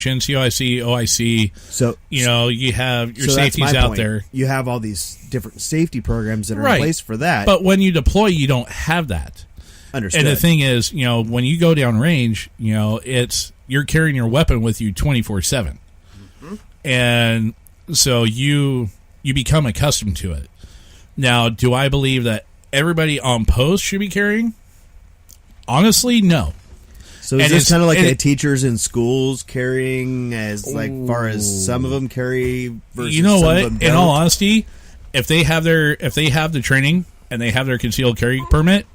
NCOIC, OIC. So you have your safeties out there. You have all these different safety programs that are right. in place for that. But when you deploy, you don't have that. Understood. And the thing is, when you go down range, it's you're carrying your weapon with you 24/7, and so you become accustomed to it. Now, do I believe that everybody on post should be carrying? Honestly, no. So is this kind of like the teachers in schools carrying as far as some of them carry versus you know some what? Of them don't? In all honesty, if they have the training and they have their concealed carry permit,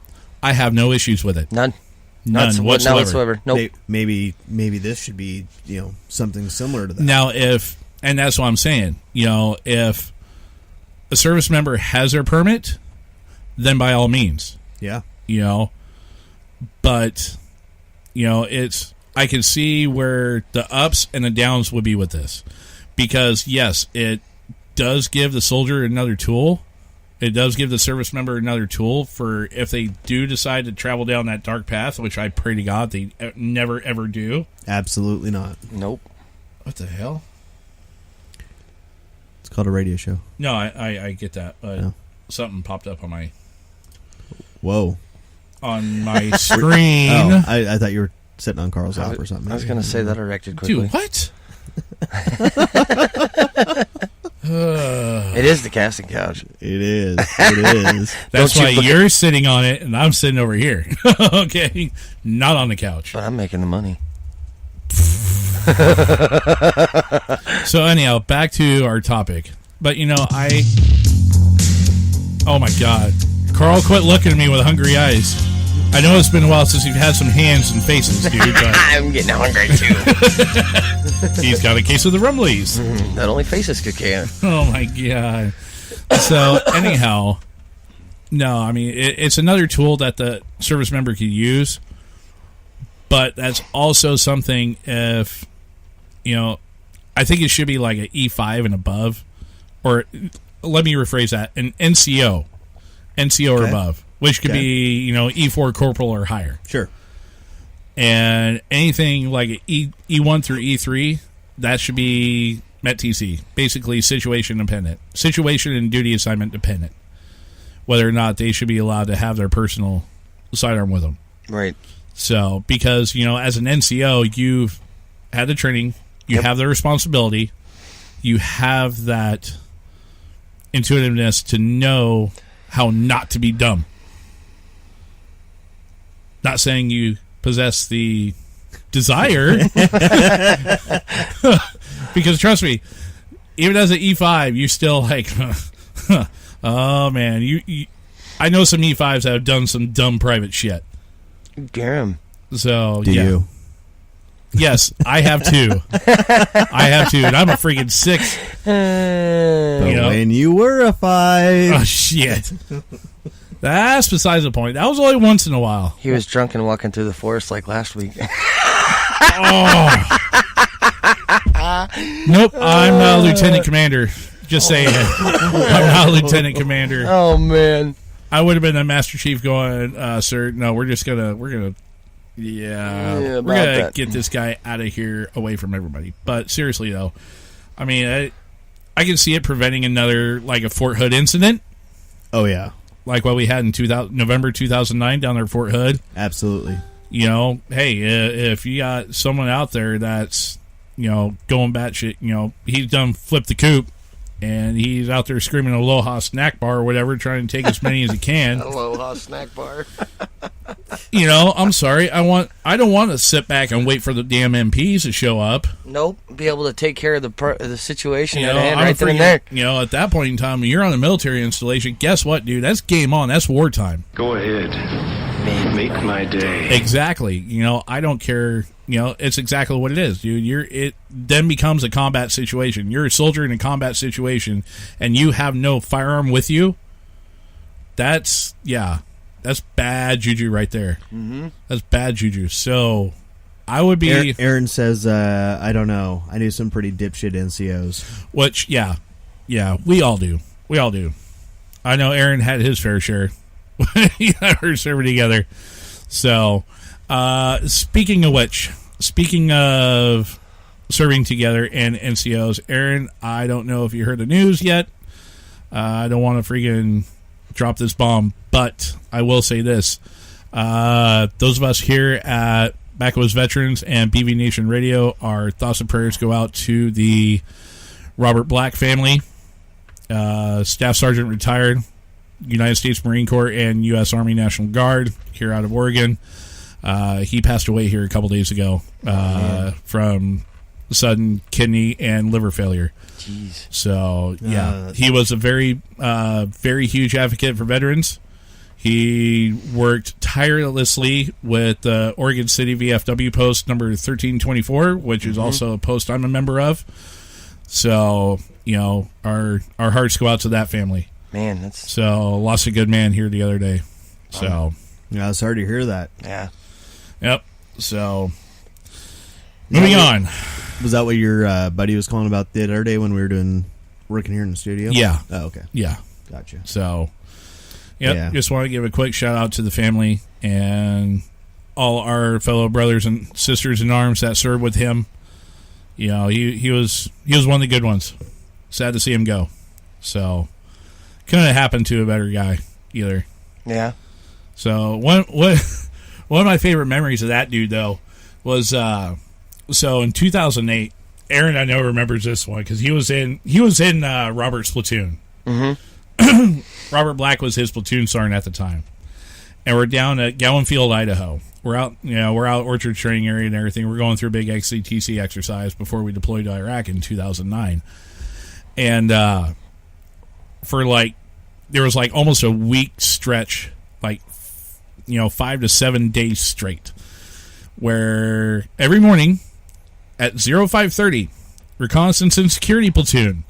I have no issues with it. None whatsoever. Nope. Maybe this should be something similar to that. Now, and that's what I'm saying. If a service member has their permit, then by all means, yeah. But I can see where the ups and the downs would be with this, because yes, it does give the soldier another tool. It does give the service member another tool for if they do decide to travel down that dark path, which I pray to God they never, ever do. Absolutely not. Nope. What the hell? It's called a radio show. No, I get that, but something popped up on my... Whoa. On my screen. Oh, I thought you were sitting on Carl's lap or something. I was going to say that erected quickly. Dude, what? It is the casting couch. It is. It is. That's why you're sitting on it and I'm sitting over here. Okay? Not on the couch. But I'm making the money. So anyhow, back to our topic. But oh my God. Carl, quit looking at me with hungry eyes. I know it's been a while since you've had some hands and faces, dude. But I'm getting hungry, too. He's got a case of the rumblies. That only faces could can. Oh, my God. So, anyhow, no, I mean, it's another tool that the service member could use. But that's also something if, I think it should be like an E5 and above. Or, let me rephrase that, an NCO or above, which could be, E4 corporal or higher. Sure. And anything like E1 through E3, that should be MET-TC, basically situation dependent. Situation and duty assignment dependent. Whether or not they should be allowed to have their personal sidearm with them. Right. So, because, as an NCO, you've had the training, you have the responsibility, you have that intuitiveness to know how not to be dumb. Not saying you possess the desire. Because trust me, even as an E5, you still like, oh man, you I know some E5s that have done some dumb private shit. Damn. So, Do you? Yes, I have two. And I'm a freaking 6. But when you were a 5. Oh, shit. That's besides the point. That was only once in a while. He was drunk and walking through the forest like last week. Oh. Nope, I'm not a lieutenant commander. Just saying it. I'm not a lieutenant commander. Oh, man. I would have been a Master Chief going, sir, no, we're gonna get this guy out of here away from everybody. But seriously, though, I mean, I can see it preventing another, like a Fort Hood incident. Oh, yeah. Like what we had in November 2009 down there at Fort Hood. Absolutely. Hey, if you got someone out there that's, going batshit, he's done flipped the coop, and he's out there screaming Aloha snack bar or whatever, trying to take as many as he can. Aloha snack bar. I'm sorry. I don't want to sit back and wait for the damn MPs to show up. Nope. Be able to take care of the situation at hand right then and there. At that point in time, you're on a military installation. Guess what, dude? That's game on. That's wartime. Go ahead. Make my day. Exactly. I don't care. It's exactly what it is, dude. It then becomes a combat situation. You're a soldier in a combat situation, and you have no firearm with you. That's bad juju right there. Mm-hmm. That's bad juju. So, I would be... Aaron says, I don't know. I knew some pretty dipshit NCOs. Which, yeah, we all do. I know Aaron had his fair share. We were serving together. So, speaking of serving together and NCOs. Aaron, I don't know if you heard the news yet. I don't want to freaking drop this bomb, but I will say this. Those of us here at Backwoods Veterans and BV Nation Radio, our thoughts and prayers go out to the Robert Black family, Staff Sergeant retired, United States Marine Corps and U.S. Army National Guard here out of Oregon. He passed away here a couple days ago from sudden kidney and liver failure. Jeez. So, yeah, he was a very, very huge advocate for veterans. He worked tirelessly with the Oregon City VFW post number 1324, which is also a post I'm a member of. So, you know, our hearts go out to that family. Man, that's... So, lost a good man here the other day. So... Yeah, it's hard to hear that. Yeah. Yep. So, moving on. Was that what your buddy was calling about the other day when we were working here in the studio? Yeah. Oh, okay. Yeah. Gotcha. So, yep. Yeah. Just want to give a quick shout out to the family and all our fellow brothers and sisters in arms that served with him. You know, he was one of the good ones. Sad to see him go. So, couldn't have happened to a better guy either. Yeah. So one of my favorite memories of that dude though was so in 2008. Aaron, I know, remembers this one because he was in Robert's platoon. Mm-hmm. Robert Black was his platoon sergeant at the time, and we're down at Gowan Field, Idaho. We're out Orchard training area and everything. We're going through a big XCTC exercise before we deployed to Iraq in 2009, and there was like almost a week stretch, 5 to 7 days straight, where every morning at 0530, reconnaissance and security platoon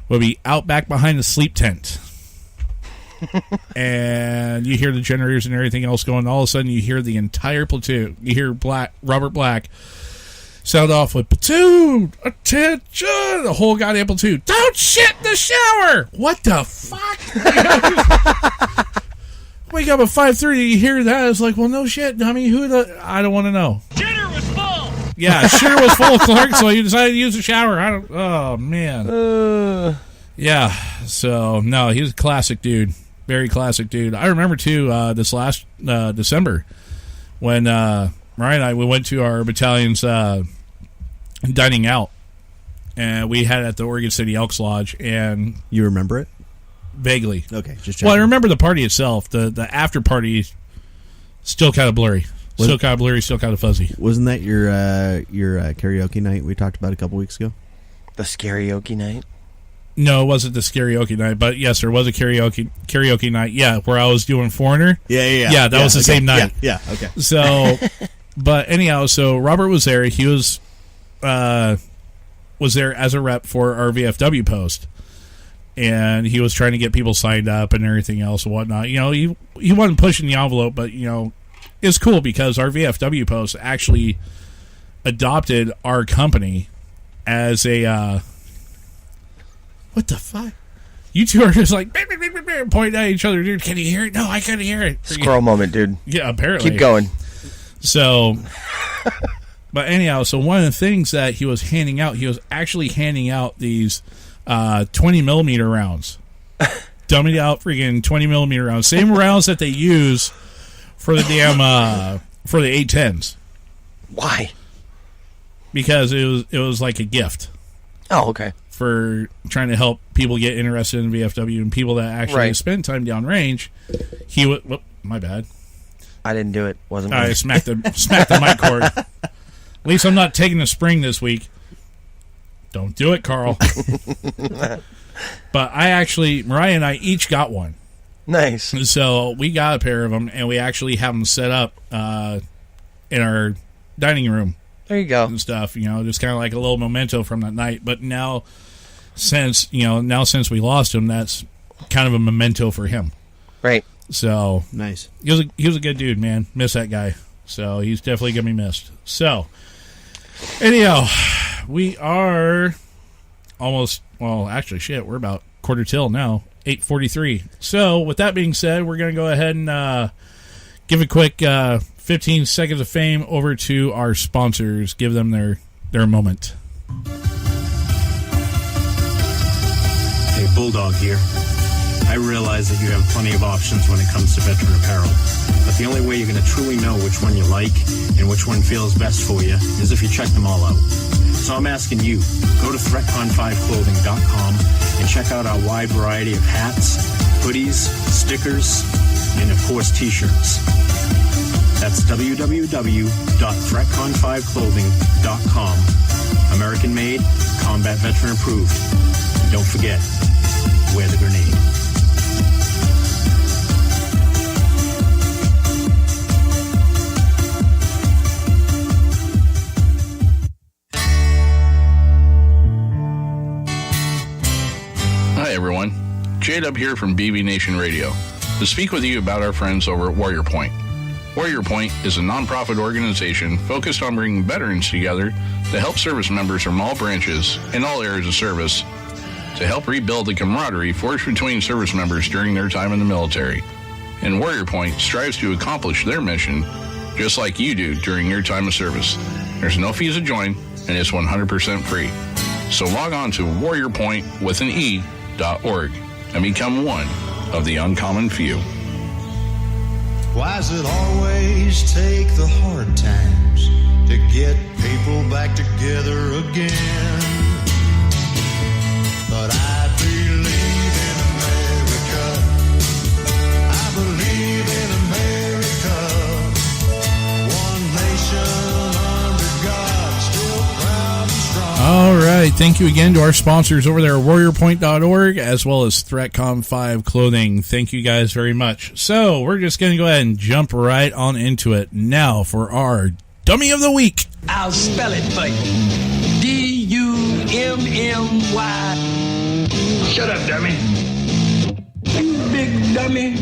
will be out back behind the sleep tent. And you hear the generators and everything else going. All of a sudden, you hear the entire platoon. You hear Robert Black sound off with "Platoon, attention!" The whole goddamn platoon. Don't shit in the shower. What the fuck? Wake up at 5:30. You hear that? It's like, well, no shit, dummy. I don't want to know. Shitter was full. Yeah, shitter was full, Clark. So you decided to use the shower. Oh man. Yeah. So no, he's a classic dude. Very classic dude. I remember too. This last December, when Mariah and I went to our battalion's dining out, and we had it at the Oregon City Elks Lodge. And you remember it? Vaguely. Okay, just checking. Well, I remember the party itself. The after party, still kind of blurry. Still kind of fuzzy. Wasn't that your karaoke night we talked about a couple weeks ago? The karaoke night? No, it wasn't the karaoke night, but yes, there was a karaoke night. Yeah, where I was doing Foreigner. Yeah, that was the same night. Yeah, okay. So, but anyhow, so Robert was there. He was there as a rep for our VFW post. And he was trying to get people signed up and everything else and whatnot. You know, he wasn't pushing the envelope, but, you know, it's cool because our VFW post actually adopted our company as a, what the fuck? You two are just like, pointing at each other, dude. Can you hear it? No, I couldn't hear it. Squirrel moment, dude. Yeah, apparently. Keep going. So, but anyhow, so one of the things that he was handing out, he was actually handing out these 20 millimeter rounds, dummied out freaking 20 millimeter rounds, same rounds that they use for the damn for the A10s. Why? Because it was like a gift. Oh, okay. For trying to help people get interested in VFW and people that actually spend time downrange. He would. Whoop, my bad. I didn't do it. Wasn't. I smacked the mic cord. At least I'm not taking a spring this week. Don't do it, Carl. But Mariah and I each got one. Nice. So we got a pair of them, and we actually have them set up in our dining room. There you go. And stuff, you know, just kind of like a little memento from that night. But now since we lost him, that's kind of a memento for him. Right. So nice. He was a good dude, man. Miss that guy. So he's definitely gonna be missed. So anyhow, we are almost, well, actually, shit, we're about quarter till now, 8:43. So, with that being said, we're going to go ahead and give a quick 15 seconds of fame over to our sponsors. Give them their moment. Hey, Bulldog here. I realize that you have plenty of options when it comes to veteran apparel, but the only way you're going to truly know which one you like and which one feels best for you is if you check them all out. So I'm asking you, go to ThreatCon5clothing.com and check out our wide variety of hats, hoodies, stickers, and of course t-shirts. That's www.threatcon5clothing.com. American made, combat veteran approved. And don't forget, wear the grenade. Hi everyone, J-Dub here from BB Nation Radio to speak with you about our friends over at Warrior Point. Warrior Point is a nonprofit organization focused on bringing veterans together to help service members from all branches in all areas of service to help rebuild the camaraderie forged between service members during their time in the military. And Warrior Point strives to accomplish their mission just like you do during your time of service. There's no fees to join, and it's 100% free. So log on to warriorpoint.org and become one of the uncommon few. Why does it always take the hard times to get people back together again? But I believe in America. I believe in America. One nation under God, still proud and strong. All right. Thank you again to our sponsors over there at warriorpoint.org as well as ThreatCon5 Clothing. Thank you guys very much. So we're just going to go ahead and jump right on into it now for our Dummy of the Week. I'll spell it for you. D-U-M-M-Y. Shut up, dummy. You big dummy.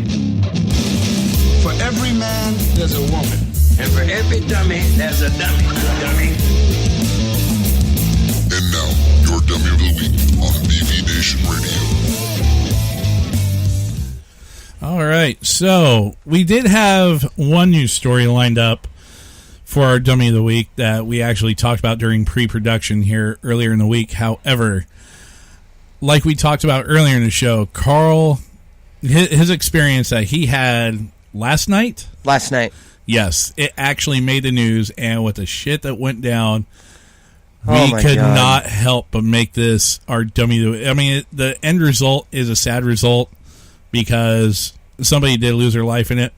For every man, there's a woman. And for every dummy, there's a dummy. Dummy. And now, your Dummy of the Week on BB Nation Radio. All right. So we did have one news story lined up for our Dummy of the Week that we actually talked about during pre-production here earlier in the week. However, like we talked about earlier in the show, Carl, his experience that he had last night. Yes, it actually made the news, and with the shit that went down, we could not help but make this our Dummy of the Week. I mean, the end result is a sad result because somebody did lose their life in it,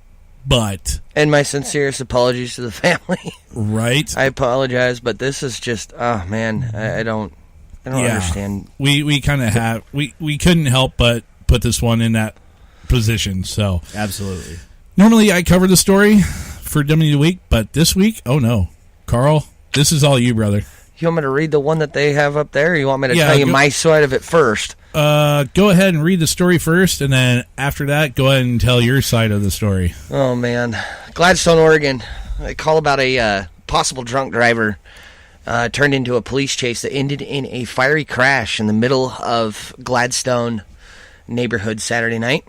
but... And my sincerest apologies to the family. Right. I apologize, but this is just, oh man, I don't understand. We kind of have, we couldn't help but put this one in that position, so. Absolutely. Normally I cover the story for Dummy of the Week, but this week, oh no. Carl, this is all you, brother. You want me to read the one that they have up there, or you want me to tell you my side of it first? Go ahead and read the story first, and then after that, go ahead and tell your side of the story. Oh, man. Gladstone, Oregon. A call about a possible drunk driver turned into a police chase that ended in a fiery crash in the middle of Gladstone neighborhood Saturday night.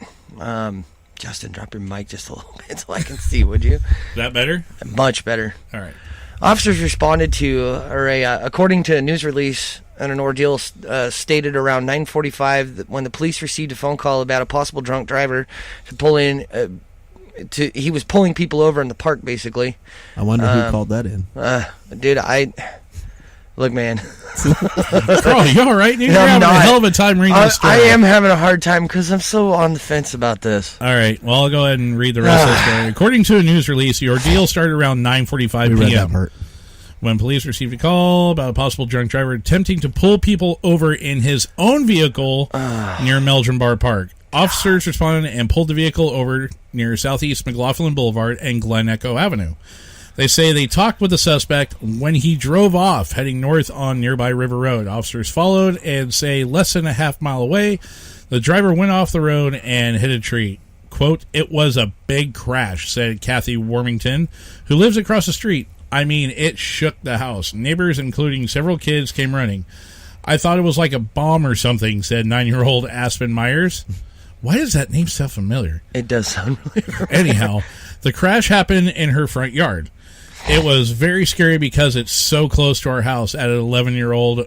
Justin, drop your mic just a little bit so I can see, would you? Is that better? Much better. All right. Officers responded to, according to a news release, and an ordeal stated around 9:45 when the police received a phone call about a possible drunk driver to pull in. He was pulling people over in the park, basically. I wonder who called that in. Dude, look, man. Carl, you all right? You're having a hell of a time reading this story. I am having a hard time because I'm so on the fence about this. All right. Well, I'll go ahead and read the rest of the story. According to a news release, the ordeal started around 9:45 p.m. read that part. When police received a call about a possible drunk driver attempting to pull people over in his own vehicle near Meldrum Bar Park. Officers responded and pulled the vehicle over near Southeast McLaughlin Boulevard and Glen Echo Avenue. They say they talked with the suspect when he drove off, heading north on nearby River Road. Officers followed and say less than a half mile away, the driver went off the road and hit a tree. Quote, "It was a big crash," said Kathy Warmington, who lives across the street. "I mean, it shook the house. Neighbors, including several kids, came running. I thought it was like a bomb or something," said 9-year-old Aspen Myers. Why does that name sound familiar? It does sound really familiar. Anyhow, the crash happened in her front yard. it was very scary because it's so close to our house at an 11-year-old.